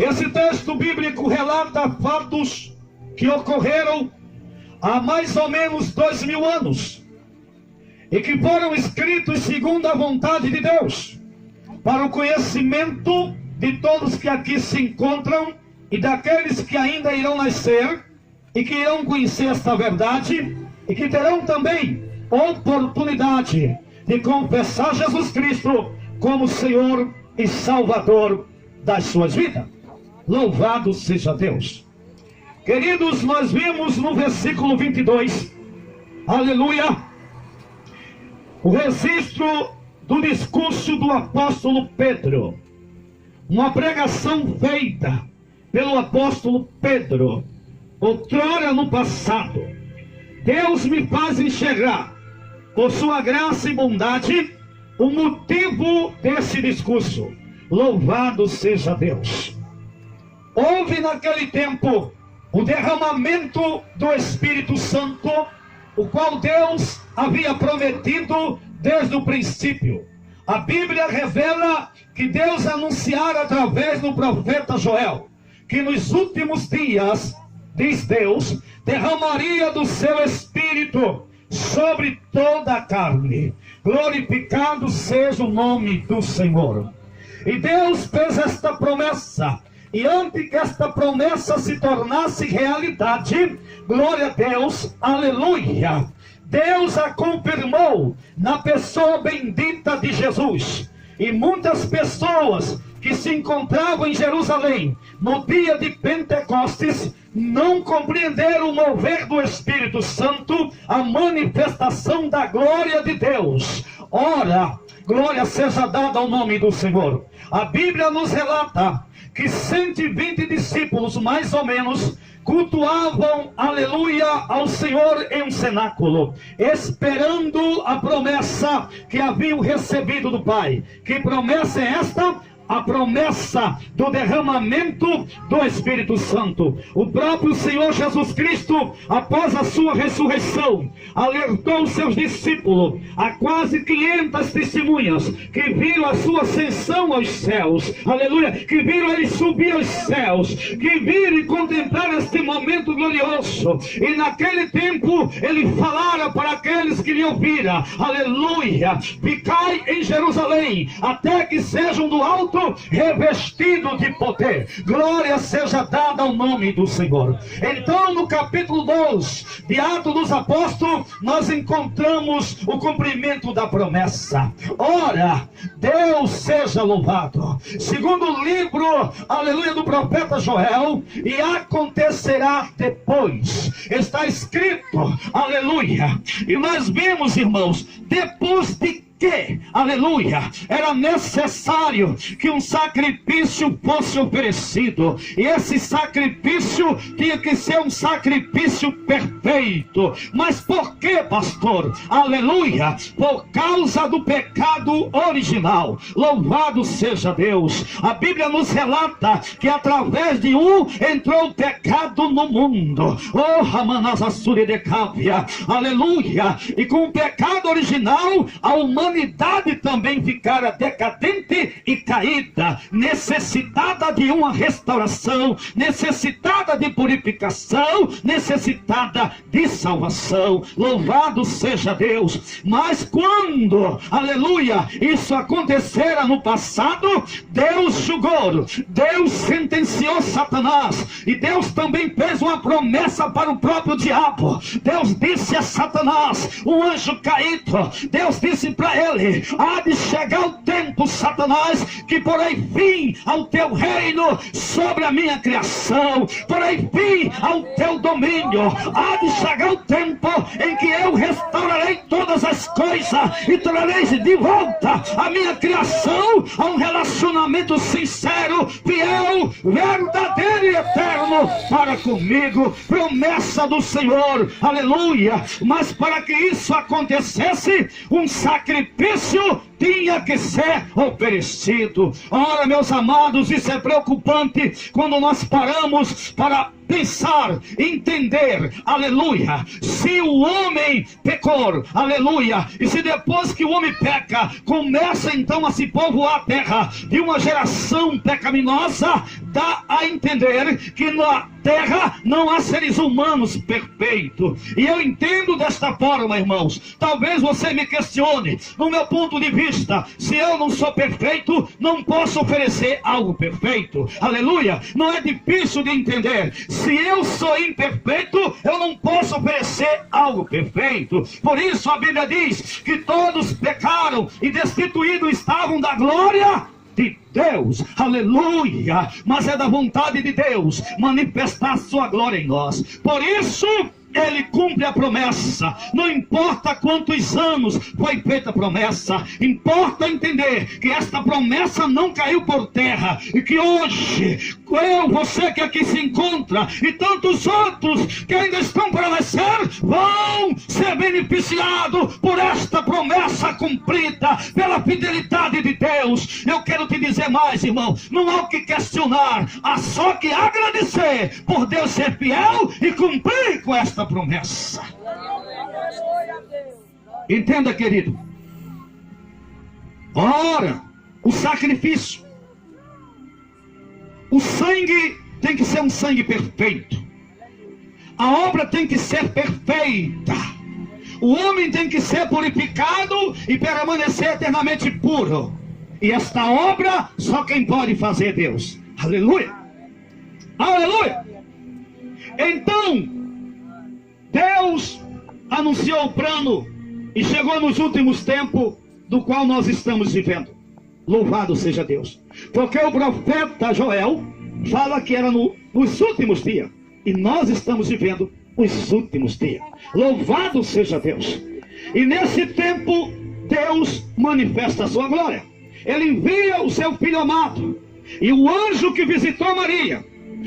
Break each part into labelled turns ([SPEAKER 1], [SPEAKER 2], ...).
[SPEAKER 1] Esse texto bíblico relata fatos que ocorreram há mais ou menos 2000 anos e que foram escritos segundo a vontade de Deus, para o conhecimento de todos que aqui se encontram e daqueles que ainda irão nascer e que irão conhecer esta verdade e que terão também oportunidade de confessar Jesus Cristo como Senhor e Salvador das suas vidas. Louvado seja Deus. Queridos, nós vimos no versículo 22, aleluia, o registro do discurso do apóstolo Pedro. Uma pregação feita pelo apóstolo Pedro, outrora no passado. Deus me faz enxergar, por sua graça e bondade, o motivo desse discurso. Louvado seja Deus. Houve naquele tempo o derramamento do Espírito Santo, o qual Deus havia prometido desde o princípio. A Bíblia revela que Deus anunciara através do profeta Joel, que nos últimos dias, diz Deus, derramaria do seu Espírito sobre toda a carne. Glorificado seja o nome do Senhor. E Deus fez esta promessa, e antes que esta promessa se tornasse realidade, glória a Deus, aleluia, Deus a confirmou na pessoa bendita de Jesus. E muitas pessoas que se encontravam em Jerusalém no dia de Pentecostes não compreenderam o mover do Espírito Santo, a manifestação da glória de Deus. Ora, glória seja dada ao nome do Senhor. A Bíblia nos relata que 120 discípulos, mais ou menos, cultuavam, aleluia, ao Senhor em um cenáculo, esperando a promessa que haviam recebido do Pai. Que promessa é esta? A promessa do derramamento do Espírito Santo. O próprio Senhor Jesus Cristo, após a sua ressurreição, alertou os seus discípulos, a quase 500 testemunhas, que viram a sua ascensão aos céus, aleluia, que viram ele subir aos céus, que viram e contemplaram este momento glorioso. E naquele tempo ele falara para aqueles que lhe ouviram, aleluia, ficai em Jerusalém, até que sejam do alto revestido de poder. Glória seja dada ao nome do Senhor. Então, no capítulo 2 de Atos dos Apóstolos, nós encontramos o cumprimento da promessa. Ora, Deus seja louvado. Segundo o livro, aleluia, do profeta Joel, e acontecerá depois. Está escrito, aleluia. E nós vimos, irmãos, depois de que, aleluia, era necessário que um sacrifício fosse oferecido, e esse sacrifício tinha que ser um sacrifício perfeito. Mas por que, pastor? Aleluia, por causa do pecado original. Louvado seja Deus. A Bíblia nos relata que através de um entrou o pecado no mundo. Oh, Ramanasassuri de Cávia, aleluia. E com o pecado original, a humanidade também ficara decadente e caída, necessitada de uma restauração, necessitada de purificação, necessitada de salvação. Louvado seja Deus. Mas quando, aleluia, isso acontecera no passado, Deus julgou, Deus sentenciou Satanás, e Deus também fez uma promessa para o próprio diabo. Deus disse a Satanás, um anjo caído, Deus disse para ele: há de chegar o tempo, Satanás, que porém fim ao teu reino sobre a minha criação, porém fim ao teu domínio. Há de chegar o tempo em que eu restaurarei todas as coisas e trarei de volta a minha criação a um relacionamento sincero, fiel, verdadeiro e eterno para comigo. Promessa do Senhor, aleluia. Mas para que isso acontecesse, um sacrifício tinha que ser oferecido. Ora, meus amados, isso é preocupante quando nós paramos para pensar, entender, aleluia. Se o homem pecou, aleluia, e se depois que o homem peca, começa então a se povoar a terra de uma geração pecaminosa, dá a entender que na terra não há seres humanos perfeitos. E eu entendo desta forma, irmãos. Talvez você me questione, no meu ponto de vista, se eu não sou perfeito, não posso oferecer algo perfeito, aleluia. Não é difícil de entender. Se eu sou imperfeito, eu não posso oferecer algo perfeito. Por isso a Bíblia diz que todos pecaram e destituídos estavam da glória de Deus, aleluia. Mas é da vontade de Deus manifestar sua glória em nós. Por isso Ele cumpre a promessa. Não importa quantos anos foi feita a promessa, importa entender que esta promessa não caiu por terra, e que hoje você que aqui se encontra e tantos outros que ainda estão para nascer vão ser beneficiados por esta promessa cumprida pela fidelidade de Deus. Eu quero te dizer mais, irmão, não há o que questionar, há só que agradecer por Deus ser fiel e cumprir com esta promessa. Entenda, querido. Ora, o sacrifício, o sangue tem que ser um sangue perfeito. A obra tem que ser perfeita. O homem tem que ser purificado e permanecer eternamente puro. E esta obra só quem pode fazer é Deus. Aleluia. Aleluia. Então Deus anunciou o plano e chegou nos últimos tempos do qual nós estamos vivendo. Louvado seja Deus. Porque o profeta Joel fala que era nos últimos dias. E nós estamos vivendo os últimos dias. Louvado seja Deus. E nesse tempo Deus manifesta a sua glória. Ele envia o seu filho amado. E o anjo que visitou Maria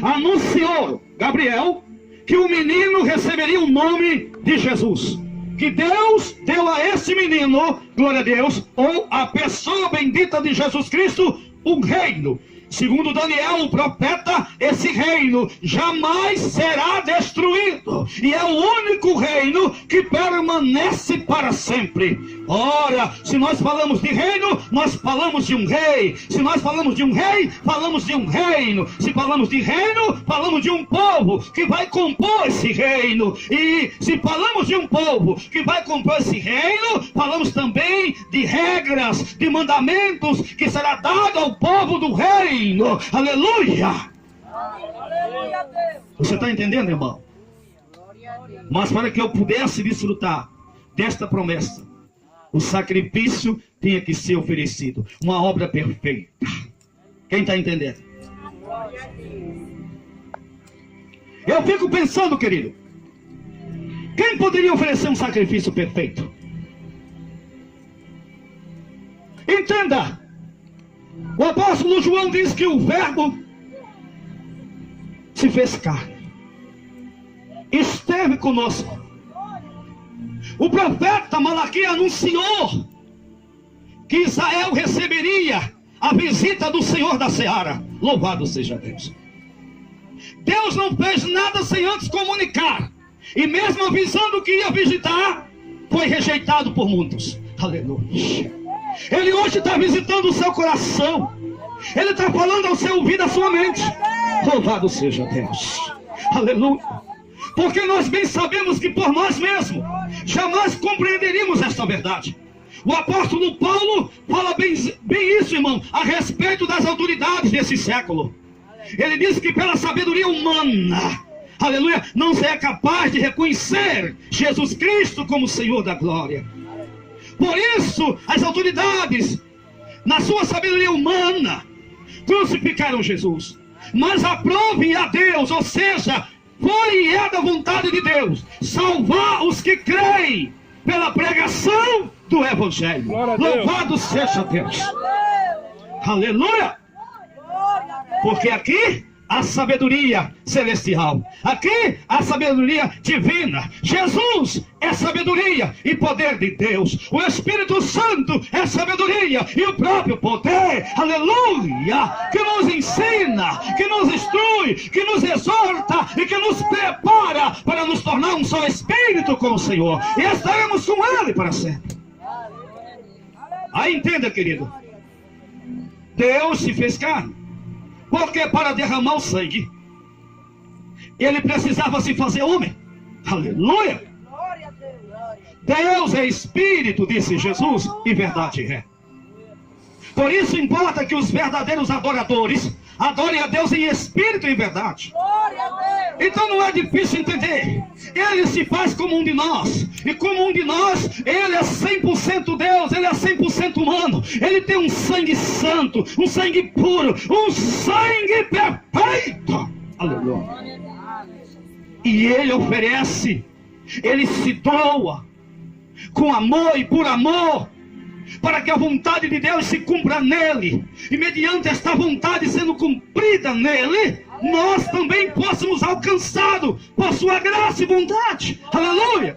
[SPEAKER 1] anunciou, Gabriel, que o menino receberia o nome de Jesus. Que Deus deu a esse menino, glória a Deus, ou a pessoa bendita de Jesus Cristo, um reino. Segundo Daniel, o profeta, esse reino jamais será destruído. E é o único reino que permanece para sempre. Ora, se nós falamos de reino, nós falamos de um rei. Se nós falamos de um rei, falamos de um reino. Se falamos de reino, falamos de um povo que vai compor esse reino. E se falamos de um povo que vai compor esse reino, falamos também de regras, de mandamentos que será dado ao povo do reino. Aleluia! Você está entendendo, irmão? Mas para que eu pudesse desfrutar desta promessa, o sacrifício tinha que ser oferecido. Uma obra perfeita. Quem está entendendo? Eu fico pensando, querido, quem poderia oferecer um sacrifício perfeito? Entenda. O apóstolo João diz que o verbo se fez carne, esteve conosco. O profeta Malaquias anunciou que Israel receberia a visita do Senhor da Seara. Louvado seja Deus. Deus não fez nada sem antes comunicar. E mesmo avisando que ia visitar, foi rejeitado por muitos. Aleluia. Ele hoje está visitando o seu coração. Ele está falando ao seu ouvido, à sua mente. Louvado seja Deus. Aleluia. Porque nós bem sabemos que por nós mesmos jamais compreenderíamos esta verdade. O apóstolo Paulo fala bem isso, irmão, a respeito das autoridades desse século. Ele diz que pela sabedoria humana, aleluia, não se é capaz de reconhecer Jesus Cristo como Senhor da glória. Por isso, as autoridades, na sua sabedoria humana, crucificaram Jesus. Mas aprove a Deus, ou seja, foi e é da vontade de Deus salvar os que creem pela pregação do Evangelho. Louvado seja Deus. Aleluia. Porque aqui a sabedoria celestial. Aqui, a sabedoria divina. Jesus é sabedoria e poder de Deus. O Espírito Santo é sabedoria e o próprio poder. Aleluia! Que nos ensina, que nos instrui, que nos exorta e que nos prepara para nos tornar um só Espírito com o Senhor. E estaremos com Ele para sempre. Aí entenda, querido. Deus se fez carne. Porque para derramar o sangue, Ele precisava se fazer homem. Aleluia! Deus é Espírito, disse Jesus, e verdade é. Por isso importa que os verdadeiros adoradores adorem a Deus em espírito e em verdade. Então não é difícil entender. Ele se faz como um de nós. E como um de nós, Ele é 100% Deus, Ele é 100% humano. Ele tem um sangue santo, um sangue puro, um sangue perfeito. Aleluia. E Ele oferece, Ele se doa com amor e por amor, para que a vontade de Deus se cumpra nele. E mediante esta vontade sendo cumprida nele, nós também possamos alcançá-lo por sua graça e bondade. Aleluia!